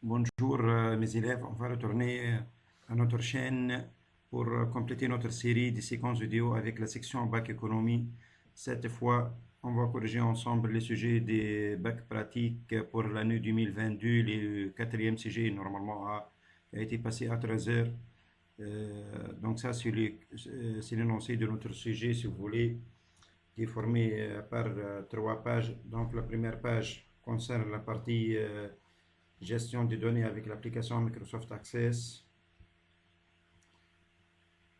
Bonjour mes élèves, on va retourner à notre chaîne pour compléter notre série de séquences vidéo avec la section bac économie. Cette fois, on va corriger ensemble les sujets des bacs pratiques pour l'année 2022. Le quatrième sujet normalement a été passé à 13 heures. Donc ça c'est l'énoncé de notre sujet si vous voulez, qui est formé par trois pages. Donc la première page concerne la partie gestion des données avec l'application Microsoft Access.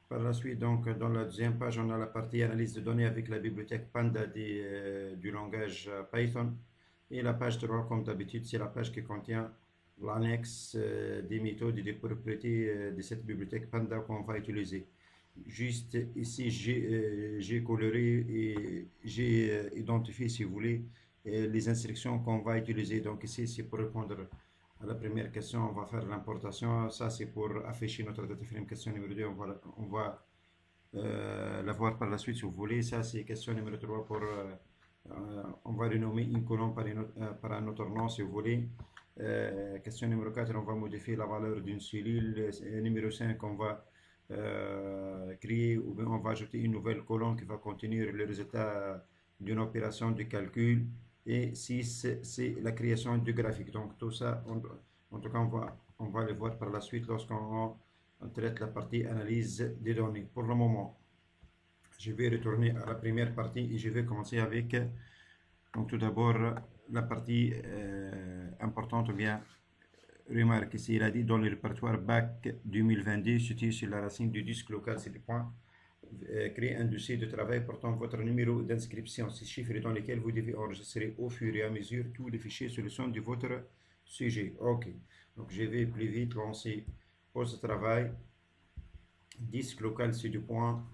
Par la suite, donc, dans la deuxième page, on a la partie analyse de données avec la bibliothèque Panda du langage Python. Et la page 3, comme d'habitude, c'est la page qui contient l'annexe des méthodes et des propriétés de cette bibliothèque Panda qu'on va utiliser. Juste ici, j'ai coloré et j'ai identifié, si vous voulez, les instructions qu'on va utiliser. Donc ici, c'est pour répondre à la première question, on va faire l'importation. Ça, c'est pour afficher notre data frame. Question numéro 2, on va la voir par la suite si vous voulez. Ça, c'est question numéro 3 pour... on va renommer une colonne par un autre nom si vous voulez. Question numéro 4, on va modifier la valeur d'une cellule. Numéro 5, on va créer ou bien on va ajouter une nouvelle colonne qui va contenir le résultat d'une opération de calcul. Et 6, c'est la création du graphique. Donc tout ça, en tout cas, on va le voir par la suite lorsqu'on traite la partie analyse des données. Pour le moment, je vais retourner à la première partie et je vais commencer avec, donc tout d'abord, la partie importante ou bien remarque ici, il a dit dans le répertoire BAC 2022, situé sur la racine du disque local, c'est le point. Créer un dossier de travail portant votre numéro d'inscription, ces chiffres dans lesquels vous devez enregistrer au fur et à mesure tous les fichiers sur le son de votre sujet. Ok, donc je vais plus vite lancer poste de travail, disque local, c'est du point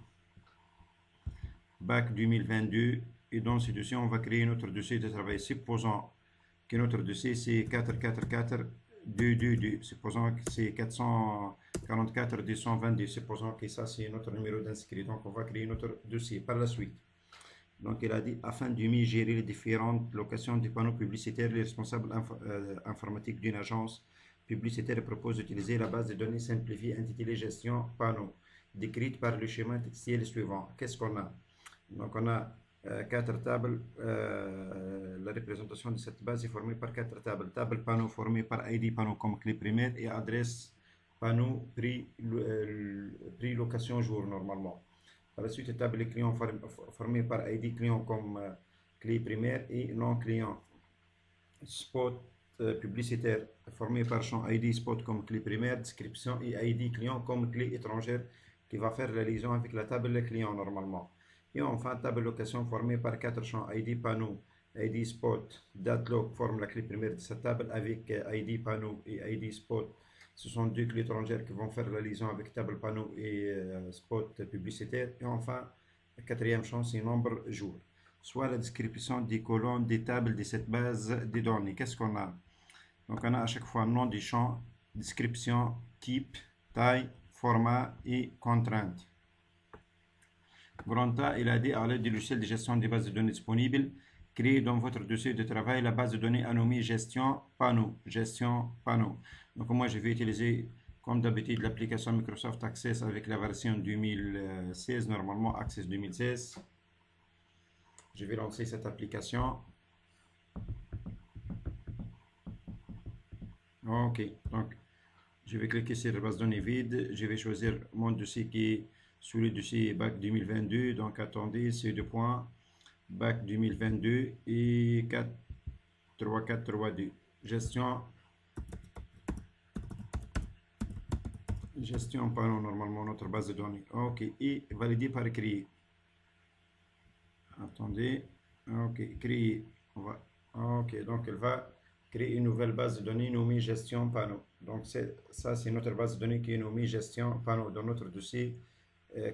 BAC 2022, et dans ce dossier, on va créer notre dossier de travail. Supposons que notre dossier c'est 444222, supposons que c'est 444 222, supposons que ça c'est notre numéro d'inscrit. Donc on va créer notre dossier par la suite. Donc il a dit, afin de mieux gérer les différentes locations des panneaux publicitaires, les responsables informatiques d'une agence publicitaire proposent d'utiliser la base de données simplifiée intitulée gestion panneaux, décrite par le schéma textuel suivant. Qu'est-ce qu'on a? Donc on a quatre tables. La représentation de cette base est formée par quatre tables. Table panneau formée par ID panneau comme clé primaire et adresse panneau prix location jour normalement. Par la suite, table client formée par ID client comme clé primaire et non client. Spot publicitaire formé par champ ID spot comme clé primaire, description et ID client comme clé étrangère qui va faire la liaison avec la table client normalement. Et enfin, table location formée par quatre champs ID panneau, ID spot, date log forme la clé primaire de cette table avec ID panneau et ID spot. Ce sont deux clés étrangères qui vont faire la liaison avec table panneau et spot publicitaire. Et enfin, le quatrième champ, c'est nombre jour, soit la description des colonnes des tables de cette base de données. Qu'est-ce qu'on a? Donc on a à chaque fois nom du champ, description, type, taille, format et contrainte. Grand A, il a dit à l'aide du logiciel de gestion des bases de données disponibles, créez dans votre dossier de travail la base de données anommée gestion panneau. Gestion panneau. Donc moi je vais utiliser comme d'habitude l'application Microsoft Access avec la version 2016, normalement Access 2016. Je vais lancer cette application. Ok, donc je vais cliquer sur la base de données vide. Je vais choisir mon dossier qui est sous le dossier BAC 2022. Donc attendez, c'est deux points. BAC 2022 et 43432. Gestion panneau, normalement notre base de données. Ok, et validé par créer. Attendez. Ok, créer. Ok, donc elle va créer une nouvelle base de données nommée gestion panneau. Donc ça, c'est notre base de données qui est nommée gestion panneau dans notre dossier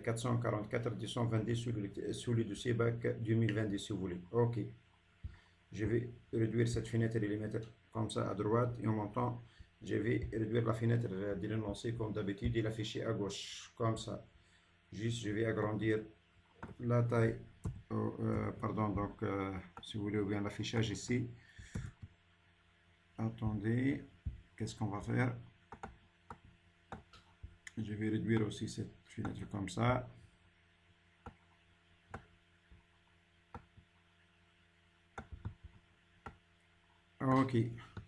444 222 sous le dossier BAC 2022 si vous voulez. Ok. Je vais réduire cette fenêtre et les mettre comme ça à droite et en montant, je vais réduire la fenêtre de l'énoncé comme d'habitude et l'afficher à gauche comme ça. Juste, je vais agrandir la taille, pardon, donc si vous voulez, ou bien l'affichage ici. Attendez, qu'est-ce qu'on va faire? Je vais réduire aussi cette fenêtre comme ça. Ok.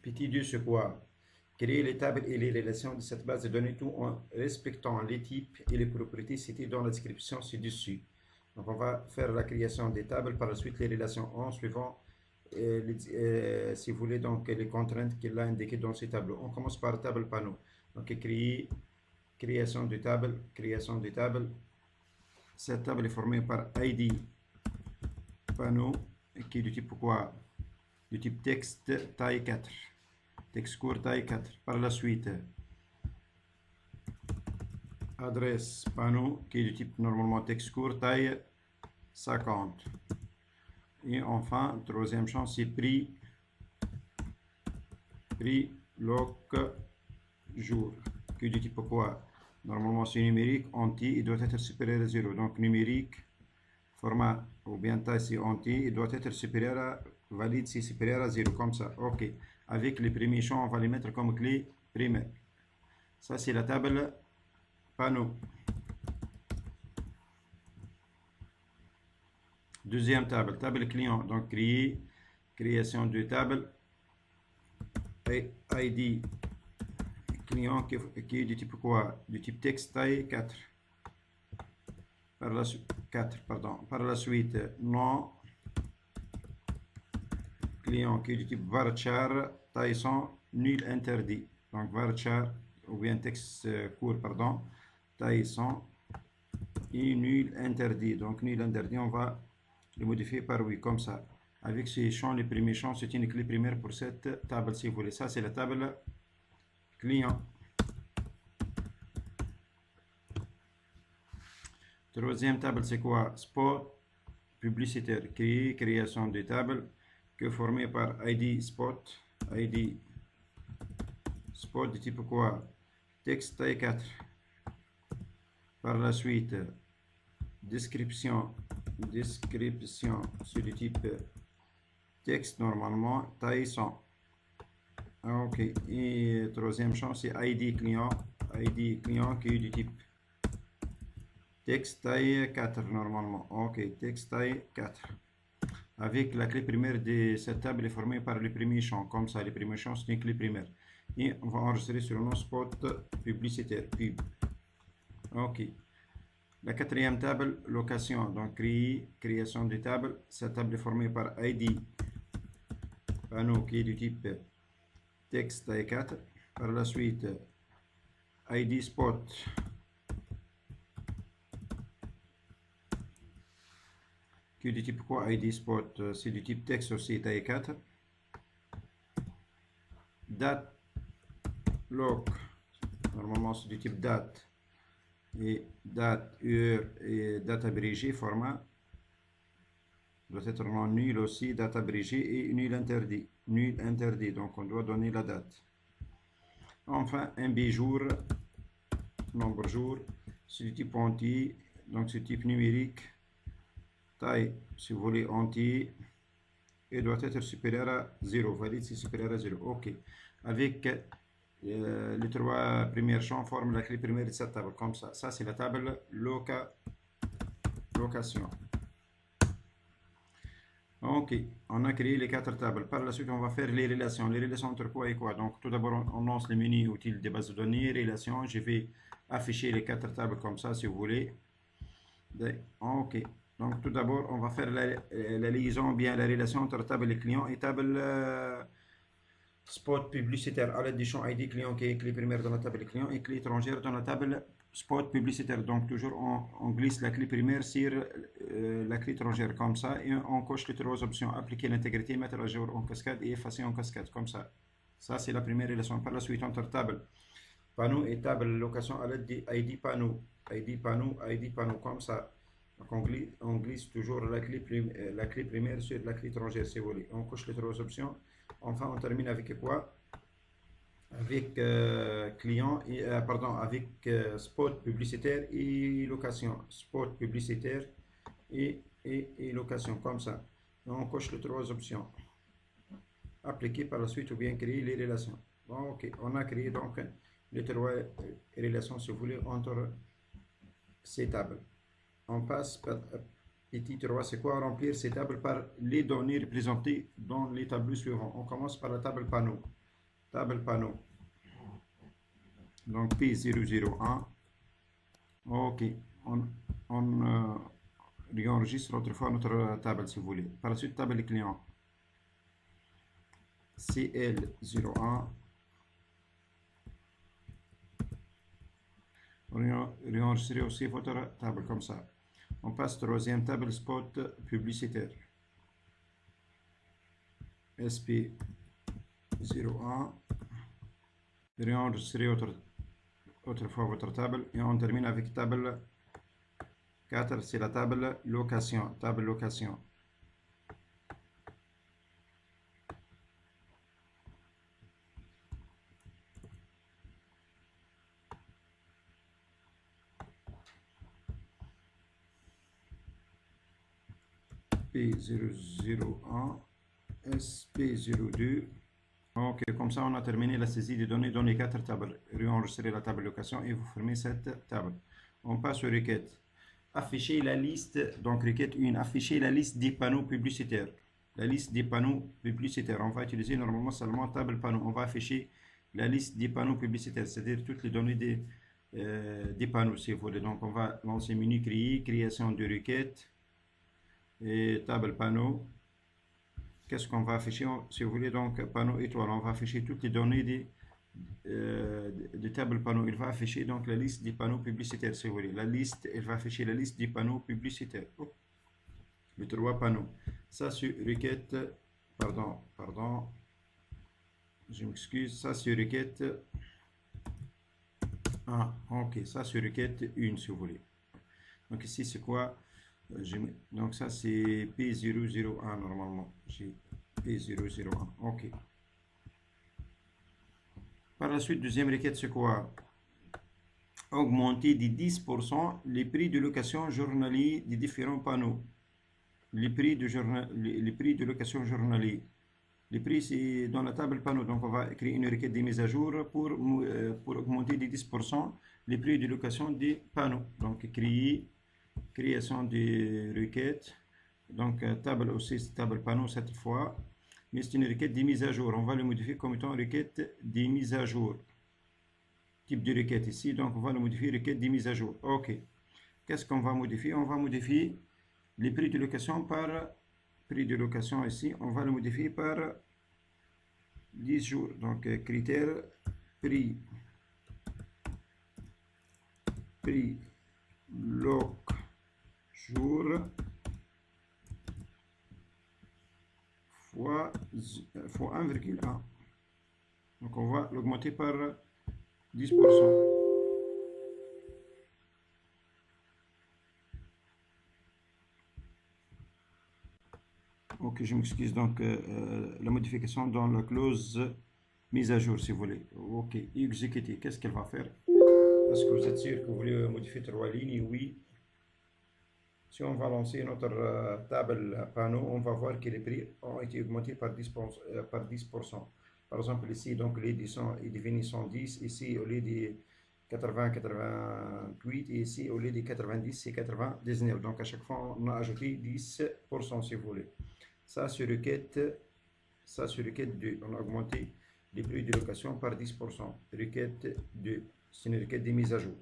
Petit 2, c'est quoi? Créer les tables et les relations de cette base de données tout en respectant les types et les propriétés citées dans la description ci-dessus. Donc, on va faire la création des tables, par la suite les relations en suivant, si vous voulez, donc les contraintes qu'il a indiquées dans ces tableaux. On commence par table panneau. Donc, création de table, création de table. Cette table est formée par ID panneau, qui est du type quoi? Du type texte taille 4. Texte court taille 4. Par la suite, adresse panneau qui est du type normalement texte court taille 50. Et enfin, troisième champ, c'est prix loc jour qui est du type quoi? Normalement, c'est numérique, anti, il doit être supérieur à 0. Donc, numérique, format ou bien taille, c'est anti, il doit être supérieur à valide, c'est supérieur à 0, comme ça. OK. Avec les premiers champs, on va les mettre comme clé primaire. Ça, c'est la table panneau. Deuxième table, table client. Donc, création de table. ID client qui est du type quoi? Du type texte taille 4. Par la suite, 4, pardon. Par la suite, nom client qui est du type varchar taille 100 nul interdit. Donc, varchar ou bien texte court, pardon, taille 100 et nul interdit. Donc, nul interdit, on va le modifier par oui, comme ça. Avec ces champs, les premiers champs, c'est une clé primaire pour cette table, si vous voulez. Ça, c'est la table client. Troisième table, c'est quoi? Spot publicitaire. Création de table que formée par ID spot. ID spot de type quoi? Texte taille 4. Par la suite, description, c'est du type texte normalement, taille 100. Ok, et troisième champ, c'est ID client qui est du type texte taille 4 normalement. Ok, texte taille 4. Avec la clé primaire de cette table est formée par les premiers champs. Comme ça, les premiers champs, c'est une clé primaire. Et on va enregistrer sur le nom spot publicitaire, pub. Ok. La quatrième table, location. Donc, création de table. Cette table est formée par ID panneau qui est du type texte taille 4. Par la suite, ID spot qui est du type quoi? ID spot, c'est du type texte aussi taille 4. Date loc, normalement c'est du type date. Et date, heure et date abrégée, format doit être non nul aussi, date abrégée et nul interdit. Nul interdit, donc on doit donner la date. Enfin, MB jour, nombre jour, c'est du type entier, donc c'est type numérique. Taille, si vous voulez, entier, et doit être supérieur à 0. Valide, c'est supérieur à 0. OK. Avec les trois premiers champs forment la clé primaire de cette table, comme ça. Ça, c'est la table location. Ok, on a créé les quatre tables. Par la suite, on va faire les relations. Les relations entre quoi et quoi? Donc, tout d'abord, on lance le menu utile des bases de données, relations. Je vais afficher les quatre tables comme ça, si vous voulez. Ok. Donc, tout d'abord, on va faire la liaison, bien la relation entre table et client et table spot publicitaire à l'aide du champ ID client qui est clé primaire dans la table client et clé étrangère dans la table spot publicitaire. Donc, toujours on glisse la clé primaire sur la clé étrangère comme ça et on coche les trois options appliquer l'intégrité, mettre à jour en cascade et effacer en cascade comme ça. Ça, c'est la première relation. Par la suite, entre table panneau et table location à l'aide des ID panneau. ID panneau comme ça. Donc on glisse toujours la clé primaire sur la clé étrangère si vous voulez. On coche les trois options. Enfin, on termine avec quoi? Avec client et pardon, avec spot publicitaire et location. Spot publicitaire et location comme ça. Et on coche les trois options. Appliquer par la suite ou bien créer les relations. Bon, ok, on a créé donc les trois relations, si vous voulez, entre ces tables. On passe par petit 3, c'est quoi? Remplir ces tables par les données représentées dans les tableaux suivants. On commence par la table panneau. Table panneau. Donc P001. Ok, on réenregistre autrefois notre table si vous voulez. Par la suite, table client. CL01. Réenregistrer aussi votre table comme ça. On passe troisième table spot publicitaire. SP01. Réenregistrer autrefois votre table et on termine avec table 4, c'est la table location. Table location. P001, SP02. Ok, comme ça on a terminé la saisie des données dans les 4 tables. Réenregistrer la table location et vous fermez cette table. On passe aux requêtes. Afficher la liste, donc requête 1, afficher la liste des panneaux publicitaires. La liste des panneaux publicitaires. On va utiliser normalement seulement table panneau. On va afficher la liste des panneaux publicitaires, c'est-à-dire toutes les données des panneaux, si vous voulez. Donc on va lancer menu créer, création de requête et table panneau. Qu'est-ce qu'on va afficher? Si vous voulez, donc panneau étoile, on va afficher toutes les données des tables panneaux. Il va afficher donc la liste des panneaux publicitaires, si vous voulez. La liste, il va afficher la liste des panneaux publicitaires. Oh, les 3 panneaux. Ça, c'est requête, pardon, je m'excuse, ça, c'est requête. Ah, ok, ça, c'est requête 1, si vous voulez. Donc ici, c'est quoi? Donc ça, c'est P001 normalement. J'ai P001, ok. Par la suite, deuxième requête, c'est quoi? Augmenter de 10% les prix de location journalier des différents panneaux. Les prix de location journalier. Les prix, c'est dans la table panneau. Donc, on va créer une requête de mise à jour pour augmenter de 10% les prix de location des panneaux. Donc, création de requête. Donc, table aussi, table panneau cette fois. Mais c'est une requête de mise à jour. On va le modifier comme étant requête de mise à jour. Type de requête ici. Donc, on va le modifier requête de mise à jour. OK. Qu'est-ce qu'on va modifier? On va modifier les prix de location par prix de location ici. On va le modifier par 10 jours. Donc, critère prix loc jour fois 1,1. Donc, on va l'augmenter par 10%. Ok, je m'excuse. Donc, la modification dans la clause mise à jour, si vous voulez. Ok, exécuter. Qu'est-ce qu'elle va faire? Est-ce que vous êtes sûr que vous voulez modifier 3 lignes? Oui. Si on va lancer notre table panneau, on va voir que les prix ont été augmentés par 10%. Par exemple, ici, donc, les 10 est devenu 110. Ici, au lieu de 80, 88. Et ici, au lieu de 90, c'est 99. Donc, à chaque fois, on a ajouté 10%, si vous voulez. Ça, sur requête 2. On a augmenté les prix de location par 10%. Requête 2. C'est une requête de mise à jour.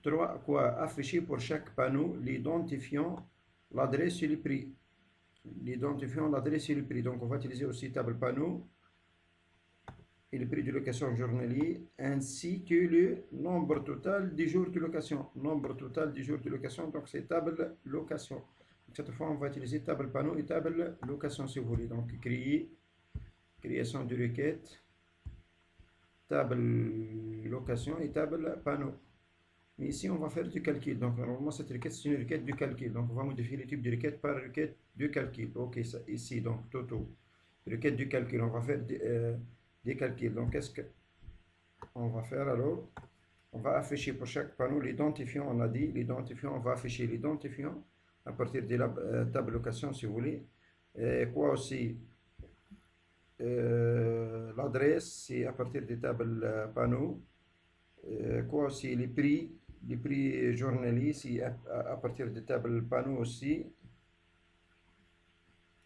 3. Quoi? Afficher pour chaque panneau l'identifiant, l'adresse et le prix. L'identifiant, l'adresse et le prix. Donc, on va utiliser aussi table panneau et le prix de location journalier, ainsi que le nombre total des jours de location. Nombre total des jours de location, donc c'est table location. Donc, cette fois, on va utiliser table panneau et table location, si vous voulez. Donc, création de requête, table location et table panneau. Mais ici, on va faire du calcul. Donc, normalement, cette requête, c'est une requête de calcul. Donc, on va modifier le type de requête par requête de calcul. OK, ça, ici, donc, Toto. Requête de calcul. On va faire des calculs. Donc, qu'est-ce qu'on va faire alors? On va afficher pour chaque panneau l'identifiant. On a dit l'identifiant. On va afficher l'identifiant à partir de la table location, si vous voulez. Et quoi aussi? l'adresse, c'est à partir des tables panneaux. Quoi aussi, les prix journaliers, c'est à partir des tables panneaux aussi,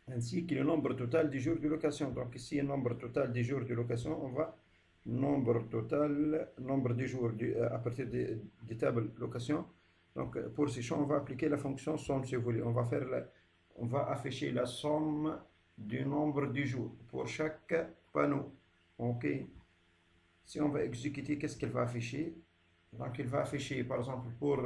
ainsi que le nombre total des jours de location. Donc ici, le nombre total des jours de location, on va nombre de jours à partir des tables location. Donc pour ces champs, on va appliquer la fonction somme si vous voulez. On va afficher la somme du nombre de jours pour chaque panneau. OK. Si on va exécuter, qu'est-ce qu'elle va afficher? Donc il va afficher par exemple pour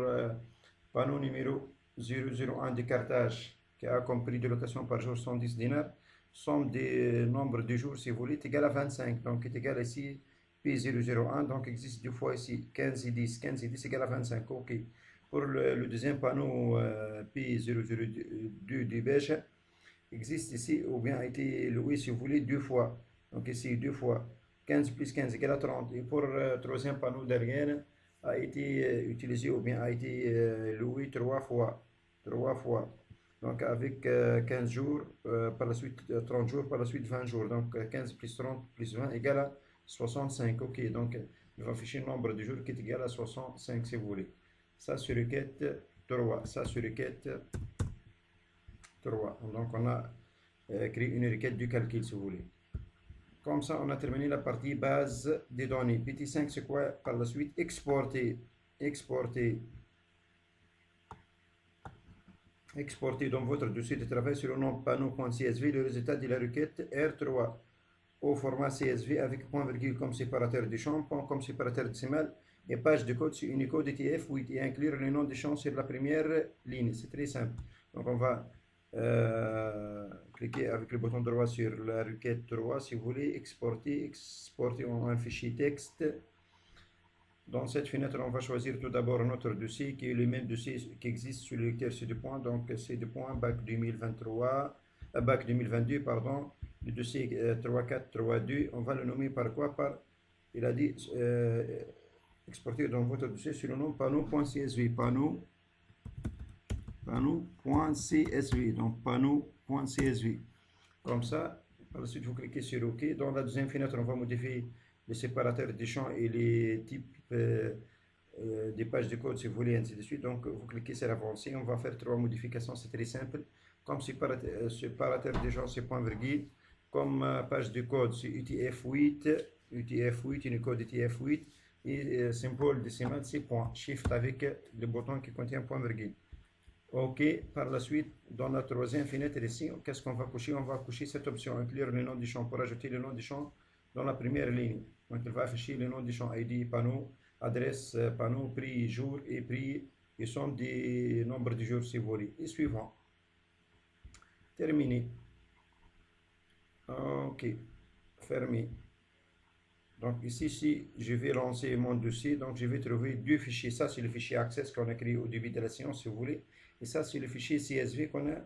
panneau numéro 001 de cartage qui a comme prix de location par jour 110 dinars, somme des nombres de jours si vous voulez est égal à 25, donc est égal ici P001, donc existe deux fois ici 15 et 10, 15 et 10 égale à 25, ok. Pour le deuxième panneau P002 du beige, existe ici ou bien a été loué si vous voulez deux fois, donc ici deux fois 15 plus 15 égale à 30, et pour le troisième panneau derrière a été utilisé ou bien a été loué trois fois, donc avec 15 jours, par la suite 30 jours, par la suite 20 jours, donc 15 plus 30 plus 20 égale à 65, ok, donc il va afficher le nombre de jours qui est égal à 65 si vous voulez. Ça sur requête 3, ça sur requête 3, donc on a créé une requête du calcul si vous voulez. Comme ça, on a terminé la partie base des données. PT5, c'est quoi par la suite? Exporter dans votre dossier de travail sur le nom panneau.csv le résultat de la requête R3 au format CSV avec point virgule comme séparateur de champ, point comme séparateur décimal et page de code sur Unicode TF8 et inclure le nom des champs sur la première ligne. C'est très simple. Donc on va cliquez avec le bouton droit sur la requête 3 si vous voulez exporter en un fichier texte. Dans cette fenêtre, on va choisir tout d'abord notre dossier qui est le même dossier qui existe sur le lecteur C2. Donc C2. Bac 2023, Bac 2022, pardon, le dossier 3432. On va le nommer par quoi? Il a dit exporter dans votre dossier sur le nom panneau.csv. Panneau.csv, donc panneau.csv. Comme ça, par la suite, vous cliquez sur OK. Dans la deuxième fenêtre, on va modifier les séparateurs des champs et les types des pages de code, si vous voulez, ainsi de suite. Donc, vous cliquez sur Avancer. On va faire trois modifications, c'est très simple. Comme séparateur des champs, c'est point virgule. Comme page de code, c'est UTF-8, Unicode UTF-8. Et symbole décimal, c'est point. Shift avec le bouton qui contient point virgule. OK, par la suite, dans la troisième fenêtre ici, qu'est-ce qu'on va cocher? On va cocher cette option, inclure le nom du champ pour ajouter le nom du champ dans la première ligne. Donc, il va afficher le nom du champ ID, panneau, adresse, panneau, prix, jour et prix et somme des nombres de jours si vous voulez. Et suivant. Terminé. OK, fermé. Donc ici, si je vais lancer mon dossier, donc je vais trouver deux fichiers. Ça, c'est le fichier Access qu'on a créé au début de la séance, si vous voulez. Et ça, c'est le fichier CSV qu'on a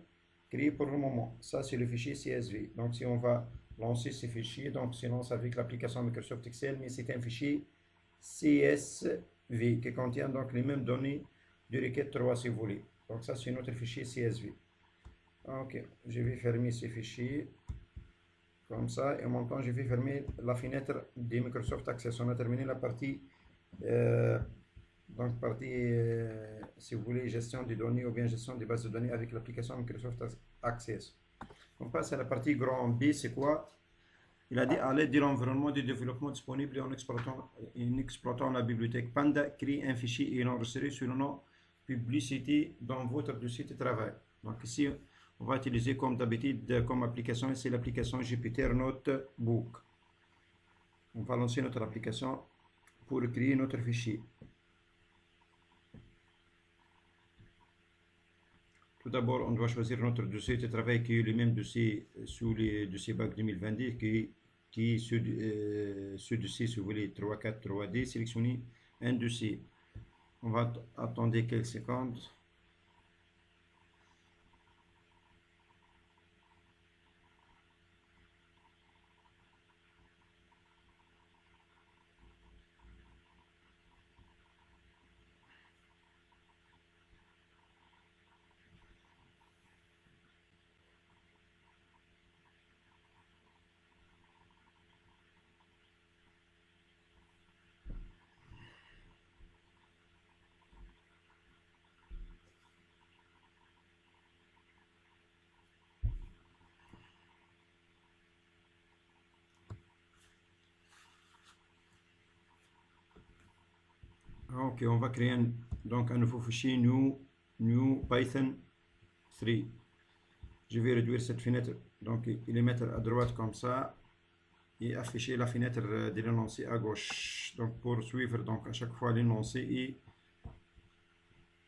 créé pour le moment. Ça, c'est le fichier CSV. Donc, si on va lancer ces fichiers, donc c'est lance avec l'application Microsoft Excel, mais c'est un fichier CSV qui contient donc les mêmes données de requête 3, si vous voulez. Donc, ça, c'est notre fichier CSV. OK, je vais fermer ces fichiers. Comme ça, et en même temps, je vais fermer la fenêtre de Microsoft Access. On a terminé la partie, si vous voulez, gestion des données ou bien gestion des bases de données avec l'application Microsoft Access. On passe à la partie grand B, c'est quoi? Il a dit à l'aide de l'environnement de développement disponible en exploitant la bibliothèque Panda, créer un fichier et l'enregistrer sur le nom publicité dans votre dossier de travail. Donc ici, on va utiliser comme d'habitude comme application, c'est l'application Jupyter Notebook. On va lancer notre application pour créer notre fichier. Tout d'abord, on doit choisir notre dossier de travail qui est le même dossier sous les dossiers BAC 2022 qui est ce dossier, si vous voulez, 343D. Sélectionnez un dossier. On va attendre quelques secondes. Ok, on va créer un nouveau fichier new Python 3. Je vais réduire cette fenêtre, donc et les mettre à droite comme ça, et afficher la fenêtre de l'énoncé à gauche. Donc pour suivre donc à chaque fois l'énoncé et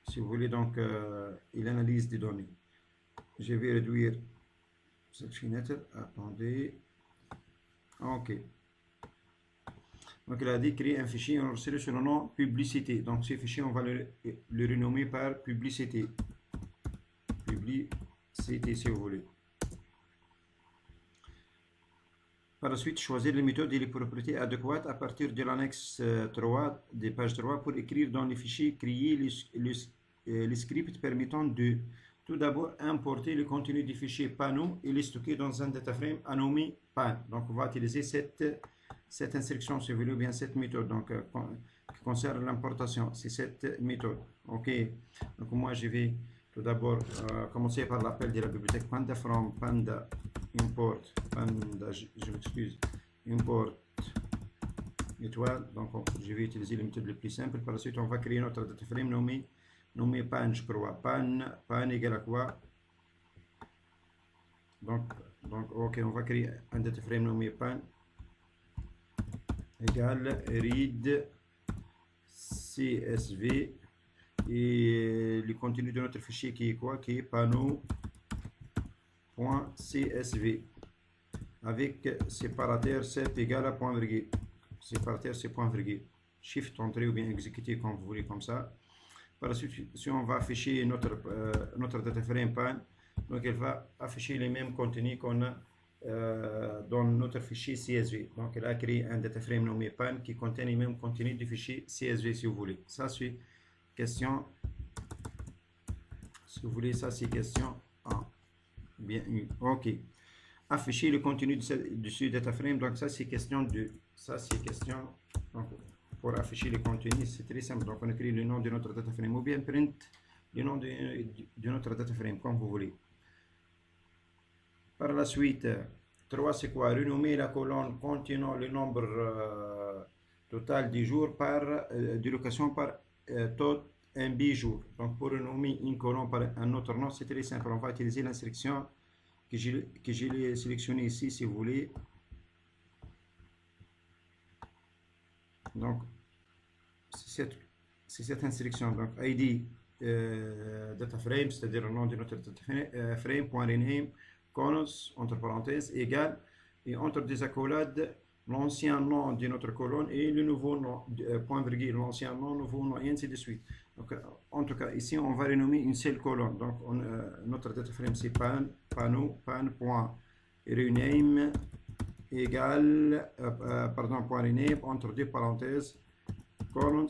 si vous voulez donc l'analyse des données. Je vais réduire cette fenêtre. Attendez. Ok. Donc il a dit créer un fichier enregistré sur le nom publicité. Donc ce fichier on va le renommer par publicité. Publicité si vous voulez. Par la suite, choisir les méthodes et les propriétés adéquates à partir de l'annexe 3 des pages 3 pour écrire dans les fichiers, créer les scripts permettant de tout d'abord importer le contenu du fichier panneau et les stocker dans un data frame nommé pan. Donc on va utiliser cette instruction, si vous voulez, ou bien cette méthode donc, qui concerne l'importation. C'est cette méthode. Ok. Donc moi je vais tout d'abord commencer par l'appel de la bibliothèque panda from panda import panda, je m'excuse, import étoile. Donc je vais utiliser la méthode la plus simple. Par la suite on va créer notre data frame nommé pan, je crois. Pan égale à quoi? Donc ok, on va créer un data frame nommé pan égale read CSV et le contenu de notre fichier qui est quoi? Qui est panneau.csv avec séparateur 7 égale à point virgule. Séparateur c'est point virgule. Shift entrée ou bien exécuter comme vous voulez comme ça. Par la suite, si on va afficher notre data frame pan, donc elle va afficher les mêmes contenus qu'on a dans notre fichier CSV. Donc elle a créé un data frame nommé pan qui contient les mêmes contenus du fichier CSV si vous voulez. Ça c'est question, si vous voulez, ça c'est question 1. Bien, ok. Afficher le contenu de ce data frame, donc ça c'est question 2. Ça c'est question, donc pour afficher le contenu, c'est très simple. Donc on écrit le nom de notre data frame ou bien print le nom de notre data frame, comme vous voulez. Par la suite, 3 c'est quoi? Renommer la colonne contenant le nombre total des jours de location par tot MB jour. Donc pour renommer une colonne par un autre nom, c'est très simple. On va utiliser l'instruction que j'ai sélectionnée ici, si vous voulez. Donc c'est cette instruction. Donc ID data frame, c'est-à-dire le nom de notre data frame, point rename, colonnes, entre parenthèses, égale, et entre des accolades, l'ancien nom de notre colonne et le nouveau nom, point virgule, l'ancien nom, nouveau nom, et ainsi de suite. Donc, en tout cas, ici, on va renommer une seule colonne. Donc, notre data frame, c'est pan.rename égale, point rename, entre deux parenthèses, colonnes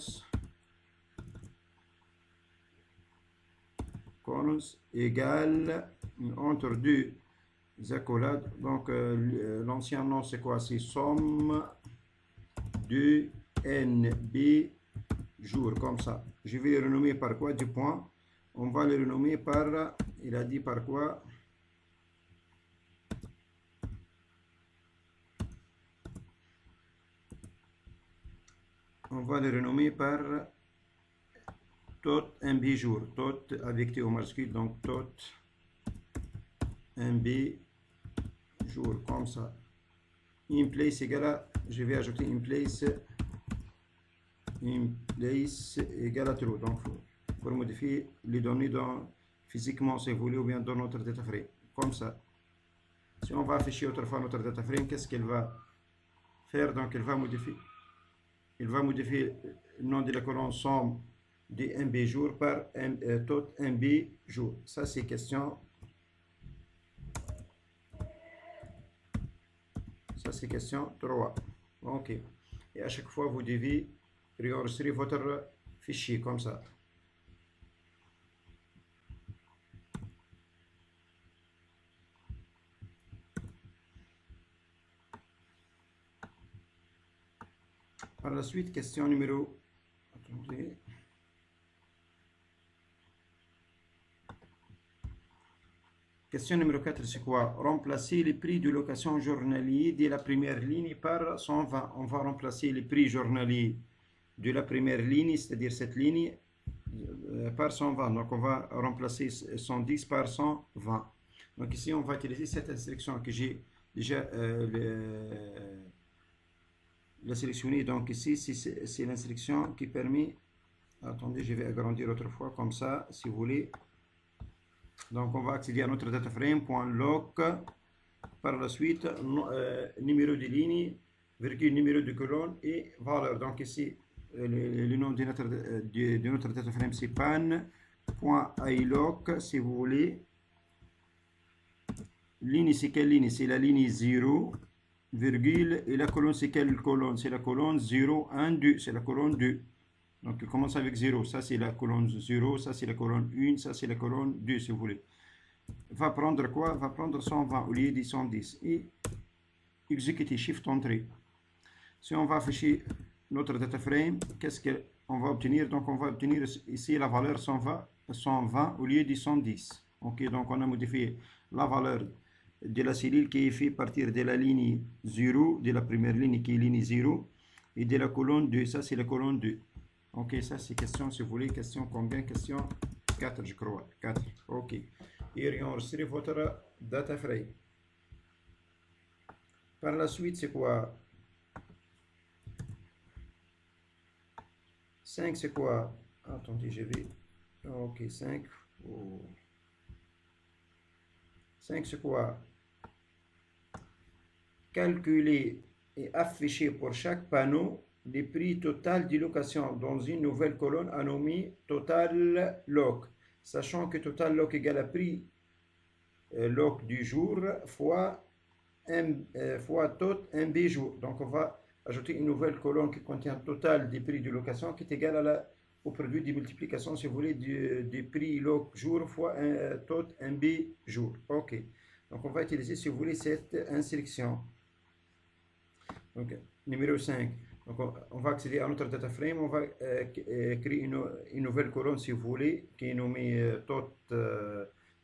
égale, entre deux accolades. Donc l'ancien nom c'est quoi? C'est somme de NB jours, comme ça. Je vais le renommer par quoi? Du point. On va le renommer par, il a dit par quoi? On va le renommer par tot MB jour. Tot avec T au majuscule, donc tot MB jour, comme ça. In place égale à, je vais ajouter in place égale à true. Donc pour modifier les données physiquement si vous voulez ou bien dans notre data frame, comme ça. Si on va afficher autrefois notre data frame, qu'est-ce qu'elle va faire? Donc elle va modifier le nom de la colonne somme de MB jour par tot MB jour. Ça c'est question. Ça c'est question 3. Ok. Et à chaque fois vous devez réenregistrer votre fichier comme ça. Par la suite, question numéro. Attendez. Question numéro 4, c'est quoi? Remplacer les prix de location journalier de la première ligne par 120. On va remplacer les prix journaliers de la première ligne, c'est-à-dire cette ligne, par 120. Donc on va remplacer 110 par 120. Donc ici on va utiliser cette instruction que j'ai déjà la sélectionnée. Donc ici c'est l'instruction qui permet, attendez, je vais agrandir autrefois comme ça si vous voulez. Donc on va accéder à notre data frame.lock. Par la suite, numéro de ligne, virgule, numéro de colonne et valeur. Donc ici, le nom de notre data frame c'est pan.ilock si vous voulez. Ligne c'est quelle ligne? C'est la ligne 0, virgule, et la colonne c'est quelle colonne? C'est la colonne 0, 1, 2, c'est la colonne 2. Donc il commence avec 0, ça c'est la colonne 0, ça c'est la colonne 1, ça c'est la colonne 2 si vous voulez. Va prendre quoi? Va prendre 120 au lieu de 110 et exécuter Shift Entrée. Si on va afficher notre data frame, qu'est-ce qu'on va obtenir? Donc on va obtenir ici la valeur 120 au lieu de 110. Ok, donc on a modifié la valeur de la cellule qui est fait partir de la ligne 0, de la première ligne qui est ligne 0, et de la colonne 2, ça c'est la colonne 2. Ok, ça c'est question, si vous voulez, question combien? Question 4 je crois, 4, ok. Et enregistrer votre data frame. Par la suite, c'est quoi? 5, c'est quoi? Attendez, je vais. Ok, 5. Oh. 5, c'est quoi? Calculer et afficher pour chaque panneau les prix total de location dans une nouvelle colonne à nommer Total Loc, sachant que Total Loc égale à prix loc du jour fois tot MB jour. Donc on va ajouter une nouvelle colonne qui contient total des prix de location qui est égal au produit de multiplication, si vous voulez, du prix loc jour fois tot MB jour. Ok. Donc on va utiliser, si vous voulez, cette instruction. Donc numéro 5. Donc on va accéder à notre data frame, on va créer une nouvelle colonne, si vous voulez, qui est nommée tot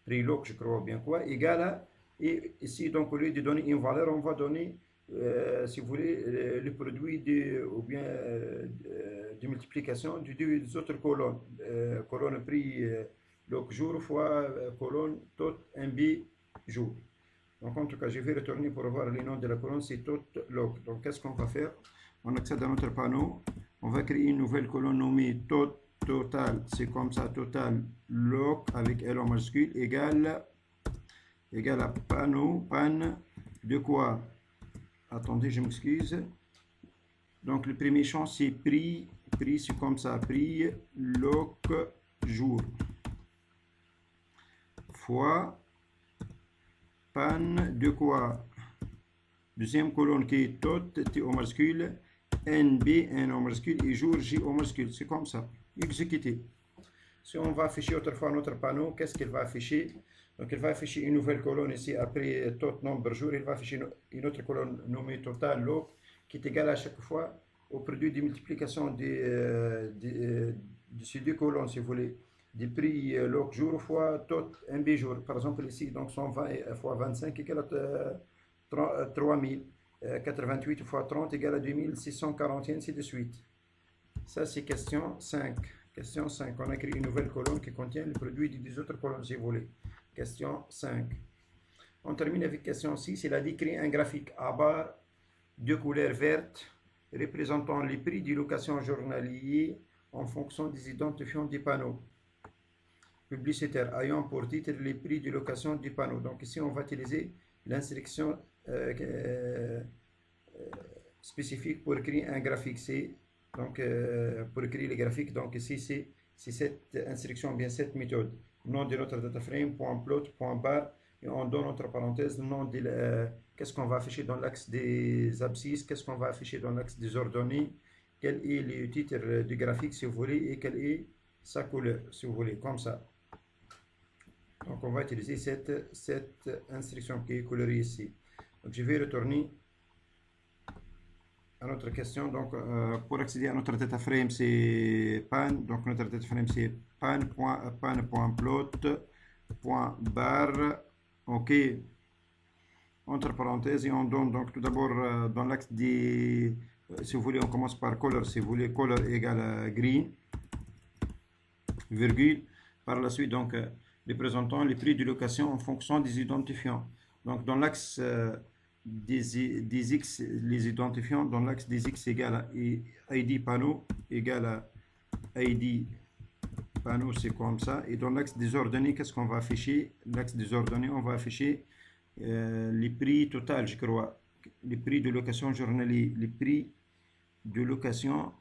prix loc, je crois bien quoi, égale à. Et ici, donc, au lieu de donner une valeur, on va donner, si vous voulez, le produit ou bien de multiplication de deux autres colonnes. Colonne prix loc jour fois colonne tot MB jour. Donc, en tout cas, je vais retourner pour voir le nom de la colonne, c'est tot loc. Donc, qu'est-ce qu'on va faire? On accède à notre panneau. On va créer une nouvelle colonne nommée total. C'est comme ça, total loc avec L en majuscule égale à panneau, pan de quoi? Attendez, je m'excuse. Donc le premier champ c'est prix c'est comme ça, prix loc jour fois pan de quoi? Deuxième colonne qui est tot, T au majuscule, NB, N au majuscule et jour, J au majuscule. C'est comme ça. Exécuter. Si on va afficher autrefois notre panneau, qu'est-ce qu'il va afficher? Donc il va afficher une nouvelle colonne ici après tot nombre jour. Il va afficher une autre colonne nommée total loc qui est égale à chaque fois au produit de multiplication de ces deux colonnes, si vous voulez, des prix loc jour fois tot MB jour. Par exemple ici, donc 120 fois 25 égale à 3000. 88 fois 30 égale à 2641, ainsi de suite. Ça c'est question 5. Question 5, on a créé une nouvelle colonne qui contient le produit des deux autres colonnes, si vous voulez. Question 5. On termine avec question 6. Il a dit créer un graphique à barre de couleur verte représentant les prix de location journaliers en fonction des identifiants des panneaux publicitaires ayant pour titre les prix de location du panneau. Donc ici, on va utiliser l'instruction spécifique pour créer un graphique. C'est donc pour créer les graphiques. Donc ici, c'est cette instruction, bien cette méthode. Nom de notre data frame, .plot, .bar, et on donne entre parenthèses le nom de qu'est-ce qu'on va afficher dans l'axe des abscisses, qu'est-ce qu'on va afficher dans l'axe des ordonnées, quel est le titre du graphique si vous voulez, et quelle est sa couleur si vous voulez, comme ça. Donc on va utiliser cette instruction qui est colorée ici. Donc je vais retourner à notre question. Donc pour accéder à notre data frame c'est pan, donc notre data frame c'est pan.plot.bar, ok, entre parenthèses, et on donne donc tout d'abord dans l'axe des si vous voulez, on commence par color. Si vous voulez, color égale à green, virgule. Par la suite, donc, représentant les prix de location en fonction des identifiants. Donc, dans l'axe des X, les identifiants, dans l'axe des X égale à ID panneau égale à ID panneau, c'est comme ça. Et dans l'axe des ordonnées, qu'est-ce qu'on va afficher? L'axe des ordonnées, on va afficher les prix total, je crois. Les prix de location journalier. Les prix de location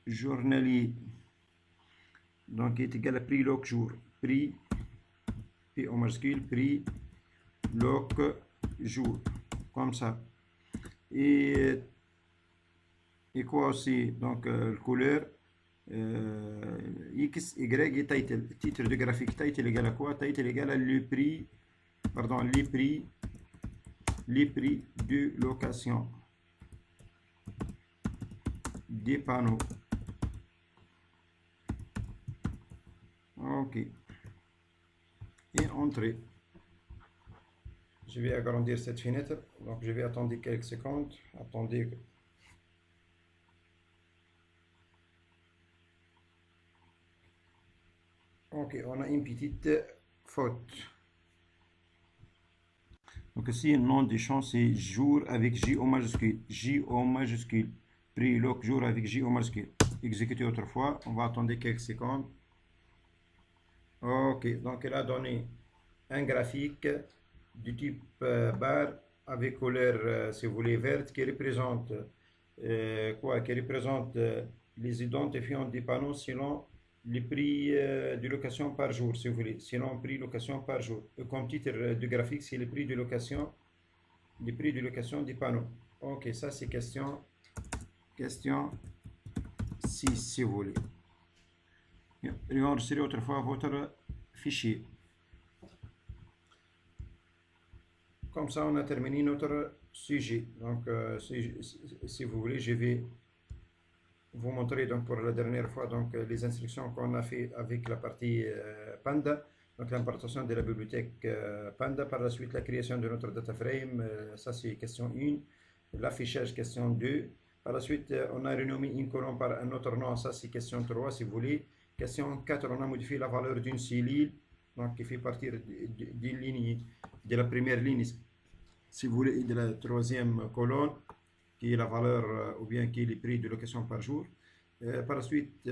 journalier. Donc, est égal à prix loc jour. Prix, P en majuscule, prix loc jour. Comme ça. Et quoi aussi? Donc, le couleur. X, Y et title. Titre de graphique title égal à quoi? Title égal à le prix, pardon, les prix de location des panneaux. Ok. Et entrée. Je vais agrandir cette fenêtre. Donc, je vais attendre quelques secondes. Attendez. Ok, on a une petite faute. Donc ici, le nom du champ, c'est jour avec J au majuscule. J au majuscule. Prix loc jour avec J au majuscule. Exécuté autrefois. On va attendre quelques secondes. Ok, donc elle a donné un graphique du type barre avec couleur, si vous voulez, verte qui représente quoi? Qui représente les identifiants des panneaux selon les prix de location par jour, si vous voulez, selon prix location par jour. Et comme titre du graphique, c'est les prix de location des panneaux. Ok, ça c'est question 6, si vous voulez. Et enregistrer autrefois votre fichier. Comme ça, on a terminé notre sujet. Donc, si vous voulez, je vais vous montrer donc pour la dernière fois donc les instructions qu'on a fait avec la partie Panda. Donc, l'importation de la bibliothèque Panda. Par la suite, la création de notre data frame. Ça, c'est question 1. L'affichage, question 2. Par la suite, on a renommé une colonne par un autre nom. Ça, c'est question 3, si vous voulez. Question 4, on a modifié la valeur d'une cellule, donc qui fait partie d'une ligne, de la première ligne, si vous voulez, et de la troisième colonne, qui est la valeur ou bien qui est le prix de location par jour. Par la suite,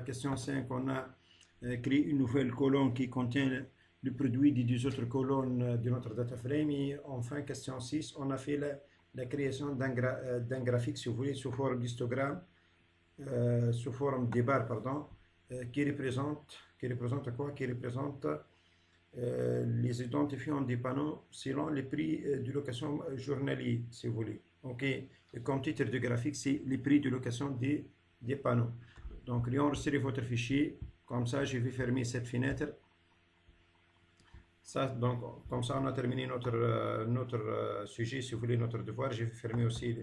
question 5, on a créé une nouvelle colonne qui contient le produit des deux autres colonnes de notre data frame. Et enfin, question 6, on a fait la création d'un graphique, si vous voulez, sous forme d'histogramme, sous forme de barres, pardon, qui représente quoi? Qui représente les identifiants des panneaux selon les prix de location journalier, si vous voulez. Ok. Et comme titre de graphique, c'est les prix de location des panneaux. Donc, enregistrez votre fichier. Comme ça, je vais fermer cette fenêtre. Ça, donc, comme ça, on a terminé notre sujet, si vous voulez, notre devoir. Je vais fermer aussi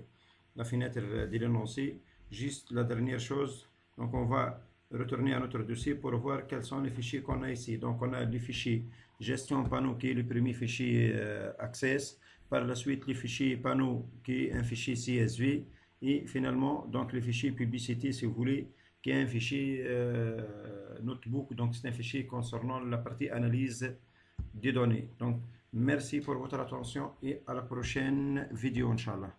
la fenêtre de l'énoncé. Juste la dernière chose, donc on va retourner à notre dossier pour voir quels sont les fichiers qu'on a ici. Donc on a le fichier gestion panneau qui est le premier fichier Access. Par la suite, le fichier panneau qui est un fichier CSV. Et finalement, donc le fichier publicité, si vous voulez, qui est un fichier notebook. Donc c'est un fichier concernant la partie analyse des données. Donc merci pour votre attention et à la prochaine vidéo, Inch'Allah.